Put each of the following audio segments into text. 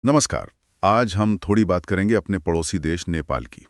नमस्कार। आज हम थोड़ी बात करेंगे अपने पड़ोसी देश नेपाल की।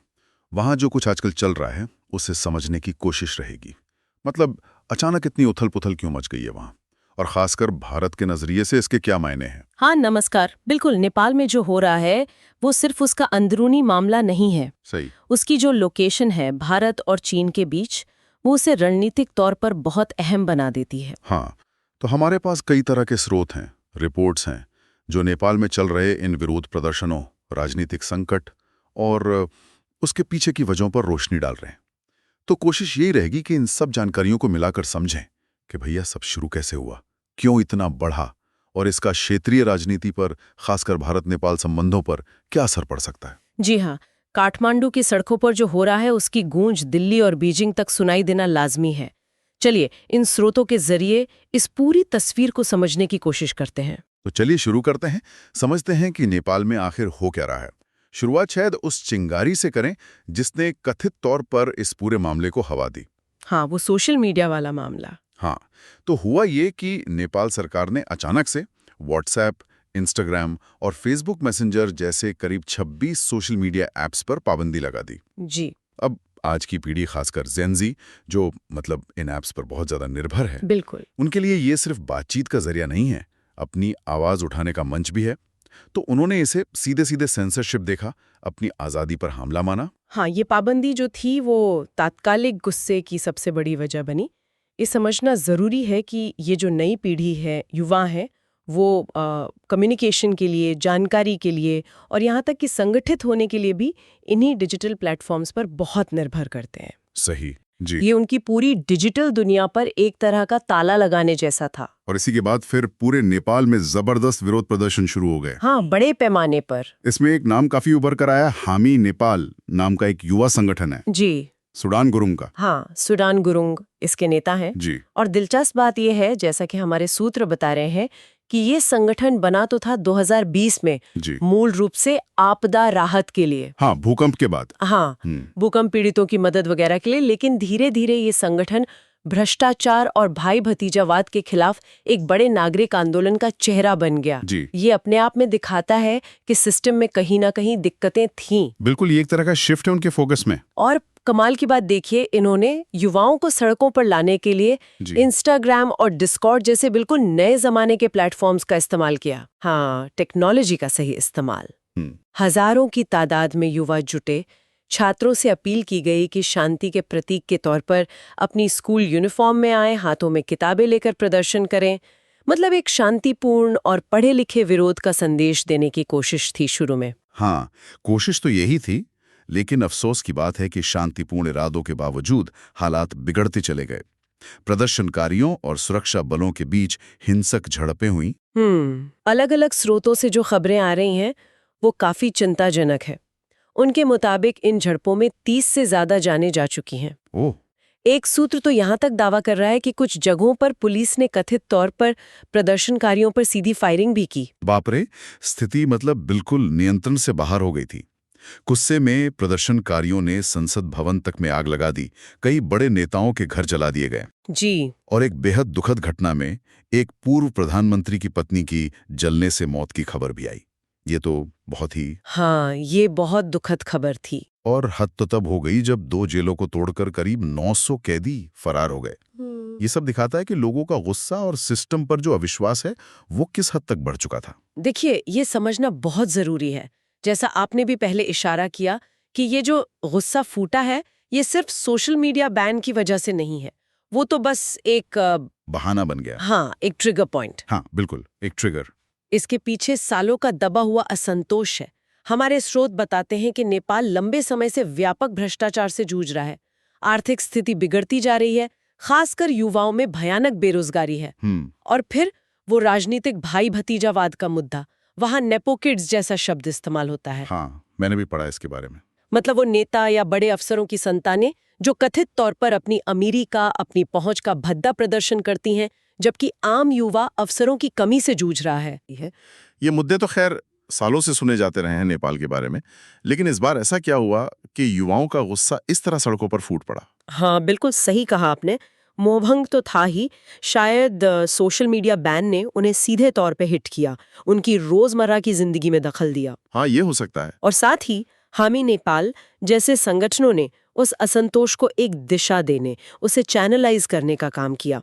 वहाँ जो कुछ आजकल चल रहा है उसे समझने की कोशिश रहेगी। मतलब अचानक इतनी उथल-पुथल क्यों मच गई है वहाँ, और खासकर भारत के नजरिए से इसके क्या मायने हैं। हाँ नमस्कार। बिल्कुल, नेपाल में जो हो रहा है वो सिर्फ उसका अंदरूनी मामला नहीं है। सही। उसकी जो लोकेशन है भारत और चीन के बीच, वो उसे रणनीतिक तौर पर बहुत अहम बना देती है। हाँ, तो हमारे पास कई तरह के स्रोत हैं, रिपोर्ट्स हैं, जो नेपाल में चल रहे इन विरोध प्रदर्शनों, राजनीतिक संकट और उसके पीछे की वजहों पर रोशनी डाल रहे हैं। तो कोशिश यही रहेगी कि इन सब जानकारियों को मिलाकर समझें कि भैया सब शुरू कैसे हुआ, क्यों इतना बढ़ा, और इसका क्षेत्रीय राजनीति पर, खासकर भारत नेपाल संबंधों पर क्या असर पड़ सकता है। जी हाँ, काठमांडू की सड़कों पर जो हो रहा है उसकी गूंज दिल्ली और बीजिंग तक सुनाई देना लाजमी है। चलिए इन स्रोतों के जरिए इस पूरी तस्वीर को समझने की कोशिश करते हैं। तो चलिए शुरू करते हैं, समझते हैं कि नेपाल में आखिर हो क्या रहा है। शुरुआत शायद उस चिंगारी से करें जिसने कथित तौर पर इस पूरे मामले को हवा दी। हाँ, वो सोशल मीडिया वाला मामला। हाँ, तो हुआ ये कि नेपाल सरकार ने अचानक से व्हाट्सएप, इंस्टाग्राम और फेसबुक मैसेंजर जैसे करीब 26 सोशल मीडिया ऐप्स पर पाबंदी लगा दी। जी अब आज की पीढ़ी, खासकर जेनजी, जो मतलब इन ऐप्स पर बहुत ज्यादा निर्भर है, बिल्कुल। उनके लिए ये सिर्फ बातचीत का जरिया नहीं है, अपनी आवाज उठाने का मंच भी है। तो उन्होंने इसे सीधे सीधे सेंसरशिप देखा, अपनी आजादी पर हमला माना। हाँ, ये पाबंदी जो थी वो तात्कालिक गुस्से की सबसे बड़ी वजह बनी। ये समझना ज़रूरी है कि ये जो नई पीढ़ी है, युवा है, वो कम्युनिकेशन के लिए, जानकारी के लिए और यहाँ तक कि संगठित होने के लिए भी इन्हीं डिजिटल प्लेटफॉर्म्स पर बहुत निर्भर करते हैं। सही। जी। ये उनकी पूरी डिजिटल दुनिया पर एक तरह का ताला लगाने जैसा था। और इसी के बाद फिर पूरे नेपाल में जबरदस्त विरोध प्रदर्शन शुरू हो गए। हाँ, बड़े पैमाने पर। इसमें एक नाम काफी उभर कर आया, हामी नेपाल नाम का एक युवा संगठन है, जी सुडान गुरुंग का। हाँ, सुडान गुरुंग इसके नेता हैं। जी। और दिलचस्प बात यह है, जैसा कि हमारे सूत्र बता रहे हैं, कि ये संगठन बना तो था 2020 में, जी। मूल रूप से आपदा राहत के लिए। हाँ, भूकंप के बाद। हाँ, भूकंप पीड़ितों की मदद वगैरह के लिए। लेकिन धीरे धीरे ये संगठन भ्रष्टाचार और भाई भतीजावाद के खिलाफ एक बड़े नागरिक आंदोलन का चेहरा बन गया। जी। ये अपने आप में दिखाता है कि सिस्टम में कहीं ना कहीं दिक्कतें थीं। बिल्कुल, ये एक तरह का शिफ्ट है उनके फोकस में। और कमाल की बात देखिए, इन्होंने युवाओं को सड़कों पर लाने के लिए इंस्टाग्राम और डिस्कॉर्ड जैसे बिल्कुल नए जमाने के प्लेटफॉर्म्स का इस्तेमाल किया। हाँ, टेक्नोलॉजी का सही इस्तेमाल। हजारों की तादाद में युवा जुटे। छात्रों से अपील की गई कि शांति के प्रतीक के तौर पर अपनी स्कूल यूनिफॉर्म में आए, हाथों में किताबें लेकर प्रदर्शन करें। मतलब एक शांतिपूर्ण और पढ़े लिखे विरोध का संदेश देने की कोशिश थी शुरू में। हाँ, कोशिश तो यही थी, लेकिन अफसोस की बात है कि शांतिपूर्ण इरादों के बावजूद हालात बिगड़ते चले गए। प्रदर्शनकारियों और सुरक्षा बलों के बीच हिंसक झड़पें हुई। अलग अलग स्रोतों से जो खबरें आ रही हैं वो काफी चिंताजनक है। उनके मुताबिक इन झड़पों में 30 से ज्यादा जानें जा चुकी हैं। ओह। एक सूत्र तो यहाँ तक दावा कर रहा है कि कुछ जगहों पर पुलिस ने कथित तौर पर प्रदर्शनकारियों पर सीधी फायरिंग भी की। बाप रे, स्थिति मतलब बिल्कुल नियंत्रण से बाहर हो गई थी। गुस्से में प्रदर्शनकारियों ने संसद भवन तक में आग लगा दी, कई बड़े नेताओं के घर जला दिए गए। जी। और एक बेहद दुखद घटना में एक पूर्व प्रधानमंत्री की पत्नी की जलने से मौत की खबर भी आई। ये तो बहुत ही। हाँ, ये बहुत दुखद खबर थी। और हद तो तब हो गई जब 2 जेलों को तोड़कर करीब 900 कैदी फरार हो गए। ये सब दिखाता है कि लोगों का गुस्सा और सिस्टम पर जो अविश्वास है वो किस हद तक बढ़ चुका था। देखिए, ये समझना बहुत जरूरी है, जैसा आपने भी पहले इशारा किया, कि ये जो गुस्सा फूटा है ये सिर्फ सोशल मीडिया बैन की वजह से नहीं है। वो तो बस एक बहाना बन गया। हाँ, एक ट्रिगर पॉइंट। हाँ बिल्कुल, एक ट्रिगर। इसके पीछे सालों का दबा हुआ असंतोष है। हमारे स्रोत बताते हैं कि नेपाल लंबे समय से व्यापक भ्रष्टाचार से जूझ रहा है। आर्थिक स्थिति बिगड़ती जा रही है, खासकर युवाओं में भयानक बेरोजगारी है। और फिर वो राजनीतिक भाई भतीजावाद का मुद्दा, वहां नेपो किड्स जैसा शब्द इस्तेमाल होता है। हाँ, मैंने भी पढ़ा इसके बारे में। मतलब वो नेता या बड़े अफसरों की संतानें जो कथित तौर पर अपनी अमीरी का, अपनी पहुंच का भद्दा प्रदर्शन करती हैं, जबकि आम युवा अफसरों की कमी से जूझ रहा है। ये मुद्दे तो खैर सालों से सुने जाते रहे हैं नेपाल के बारे में, लेकिन इस बार ऐसा क्या हुआ कि युवाओं का गुस्सा इस तरह सड़कों पर फूट पड़ा। हाँ, बिल्कुल सही कहा आपने। मोहभंग तो था ही, शायद सोशल मीडिया बैन ने उन्हें सीधे तौर पे हिट किया, उनकी रोजमर्रा की जिंदगी में दखल दिया। हाँ, ये हो सकता है। और साथ ही हामी नेपाल जैसे संगठनों ने उस असंतोष को एक दिशा देने, उसे चैनलाइज करने का काम किया।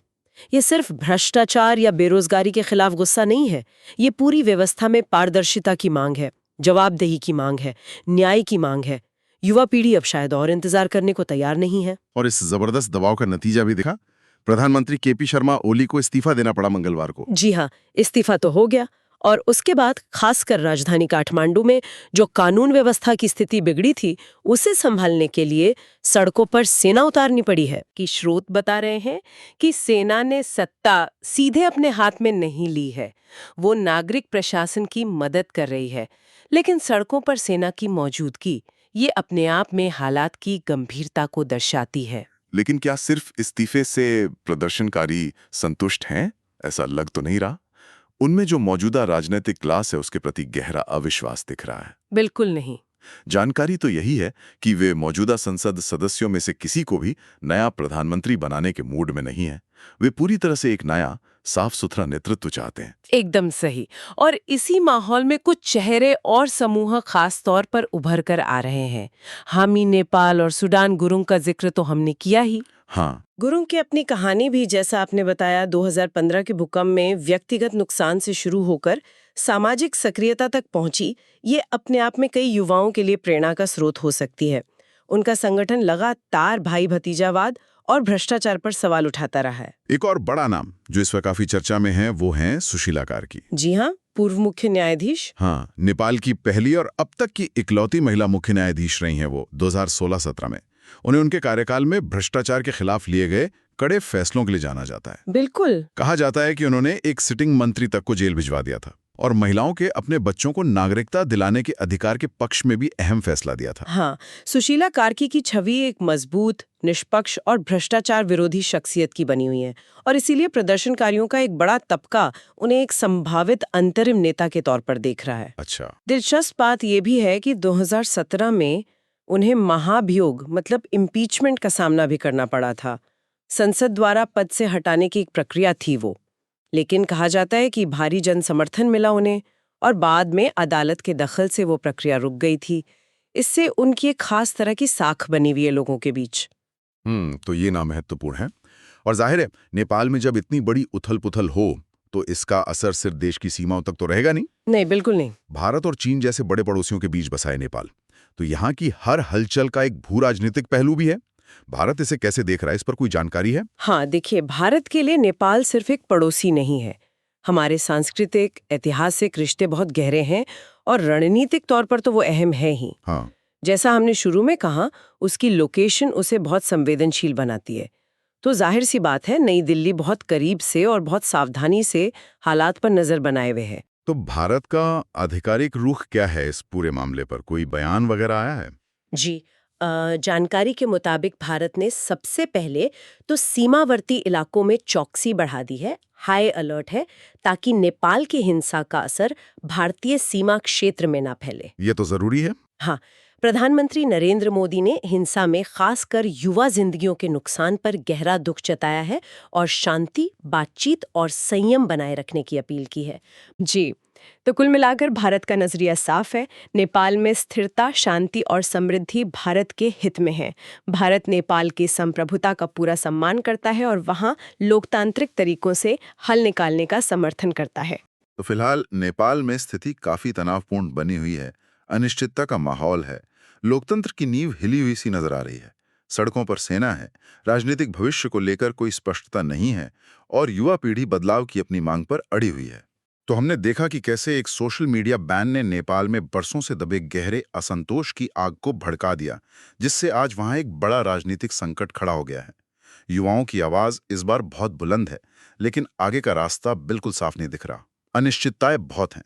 ये सिर्फ भ्रष्टाचार या बेरोजगारी के खिलाफ गुस्सा नहीं है, ये पूरी व्यवस्था में पारदर्शिता की मांग है, जवाबदेही की मांग है, न्याय की मांग है। युवा पीढ़ी अब शायद और इंतजार करने को तैयार नहीं है। और इस जबरदस्त दबाव का नतीजा भी दिखा। प्रधानमंत्री केपी शर्मा ओली को इस्तीफा देना पड़ा मंगलवार को। जी हाँ, इस्तीफा तो हो गया, और उसके बाद खासकर राजधानी काठमांडू में जो कानून व्यवस्था की स्थिति बिगड़ी थी, उसे संभालने के लिए सड़कों पर सेना उतारनी पड़ी है। कि स्रोत बता रहे हैं कि सेना ने सत्ता सीधे अपने हाथ में नहीं ली है, वो नागरिक प्रशासन की मदद कर रही है। लेकिन सड़कों पर सेना की मौजूदगी ये अपने आप में हालात की गंभीरता को दर्शाती है। लेकिन क्या सिर्फ इस्तीफे से प्रदर्शनकारी संतुष्ट हैं? ऐसा लग तो नहीं रहा। उनमें जो मौजूदा राजनीतिक क्लास है उसके प्रति गहरा अविश्वास दिख रहा है। बिल्कुल नहीं। जानकारी तो यही है कि वे मौजूदा संसद सदस्यों में से किसी को भी नया प्रधानमंत्री बनाने के मूड में नहीं है। वे पूरी तरह से एक नया साफ सुथरा नेतृत्व चाहते हैं। एकदम सही। और इसी माहौल में कुछ चेहरे और समूह खास तौर पर उभर कर आ रहे हैं। हामी नेपाल और सूडान गुरुंग का जिक्र तो हमने किया ही। हाँ, गुरुंग की अपनी कहानी भी, जैसा आपने बताया, 2015 के भूकंप में व्यक्तिगत नुकसान से शुरू होकर सामाजिक सक्रियता तक पहुंची। ये अपने आप में कई युवाओं के लिए प्रेरणा का स्रोत हो सकती है। उनका संगठन लगातार भाई भतीजावाद और भ्रष्टाचार पर सवाल उठाता रहा है। एक और बड़ा नाम जो इस वक्त काफी चर्चा में है वो है सुशीला कार्की। जी हाँ, पूर्व मुख्य न्यायाधीश। हाँ, नेपाल की पहली और अब तक की इकलौती महिला मुख्य न्यायाधीश रही हैं वो 2016-17 में। उन्हें उनके कार्यकाल में भ्रष्टाचार के खिलाफ लिए गए कड़े फैसलों के लिए जाना जाता है। बिल्कुल। कहा जाता है कि उन्होंने एक सिटिंग मंत्री तक को जेल भिजवा दिया था और महिलाओं के अपने बच्चों को नागरिकता दिलाने के अधिकार के पक्ष में भी अहम फैसला दिया था। हाँ, सुशीला कार्की की छवि एक मजबूत, निष्पक्ष और भ्रष्टाचार विरोधी शख्सियत की बनी हुई है, और इसीलिए प्रदर्शनकारियों का एक बड़ा तबका उन्हें एक संभावित अंतरिम नेता के तौर पर देख रहा है। अच्छा। दिलचस्प बात यह भी है कि 2017 में उन्हें महाभियोग मतलब इम्पीचमेंट का सामना भी करना पड़ा था। संसद द्वारा पद से हटाने की एक प्रक्रिया थी वो, लेकिन कहा जाता है कि भारी जन समर्थन मिला उन्हें और बाद में अदालत के दखल से वो प्रक्रिया रुक गई थी। इससे उनकी एक खास तरह की साख बनी हुई है लोगों के बीच। तो ये नाम महत्वपूर्ण है। और जाहिर है नेपाल में जब इतनी बड़ी उथल-पुथल हो तो इसका असर सिर्फ देश की सीमाओं तक तो रहेगा नहीं। नहीं, बिल्कुल नहीं। भारत और चीन जैसे बड़े पड़ोसियों के बीच बसा है नेपाल, तो यहाँ की हर हलचल का एक भू राजनीतिक पहलू भी है। भारत इसे कैसे देख रहा है, इस पर कोई जानकारी है? हाँ, देखिए, भारत के लिए नेपाल सिर्फ एक पड़ोसी नहीं है। हमारे सांस्कृतिक, ऐतिहासिक रिश्ते बहुत गहरे हैं और रणनीतिक तौर पर तो वो अहम है ही। हाँ। जैसा हमने शुरू में कहा, उसकी लोकेशन उसे बहुत संवेदनशील बनाती है। तो जाहिर सी बात है, नई दिल्ली बहुत करीब से और बहुत सावधानी से हालात पर नजर बनाए हुए है। तो भारत का आधिकारिक रुख क्या है इस पूरे मामले पर? कोई बयान वगैरह आया है? जी, जानकारी के मुताबिक भारत ने सबसे पहले तो सीमावर्ती इलाकों में चौकसी बढ़ा दी है, हाई अलर्ट है, ताकि नेपाल की हिंसा का असर भारतीय सीमा क्षेत्र में ना फैले। ये तो जरूरी है। हाँ, प्रधानमंत्री नरेंद्र मोदी ने हिंसा में खासकर युवा जिंदगियों के नुकसान पर गहरा दुख जताया है और शांति, बातचीत और संयम बनाए रखने की अपील की है। जी, तो कुल मिलाकर भारत का नजरिया साफ है। नेपाल में स्थिरता, शांति और समृद्धि भारत के हित में है। भारत नेपाल की संप्रभुता का पूरा सम्मान करता है और वहाँ लोकतांत्रिक तरीकों से हल निकालने का समर्थन करता है। तो फिलहाल नेपाल में स्थिति काफी तनावपूर्ण बनी हुई है, अनिश्चितता का माहौल है, लोकतंत्र की नींव हिली हुई सी नजर आ रही है। सड़कों पर सेना है, राजनीतिक भविष्य को लेकर कोई स्पष्टता नहीं है और युवा पीढ़ी बदलाव की अपनी मांग पर अड़ी हुई है। तो हमने देखा कि कैसे एक सोशल मीडिया बैन ने नेपाल में बरसों से दबे गहरे असंतोष की आग को भड़का दिया, जिससे आज वहां एक बड़ा राजनीतिक संकट खड़ा हो गया है। युवाओं की आवाज इस बार बहुत बुलंद है, लेकिन आगे का रास्ता बिल्कुल साफ नहीं दिख रहा। अनिश्चितताएं बहुत हैं।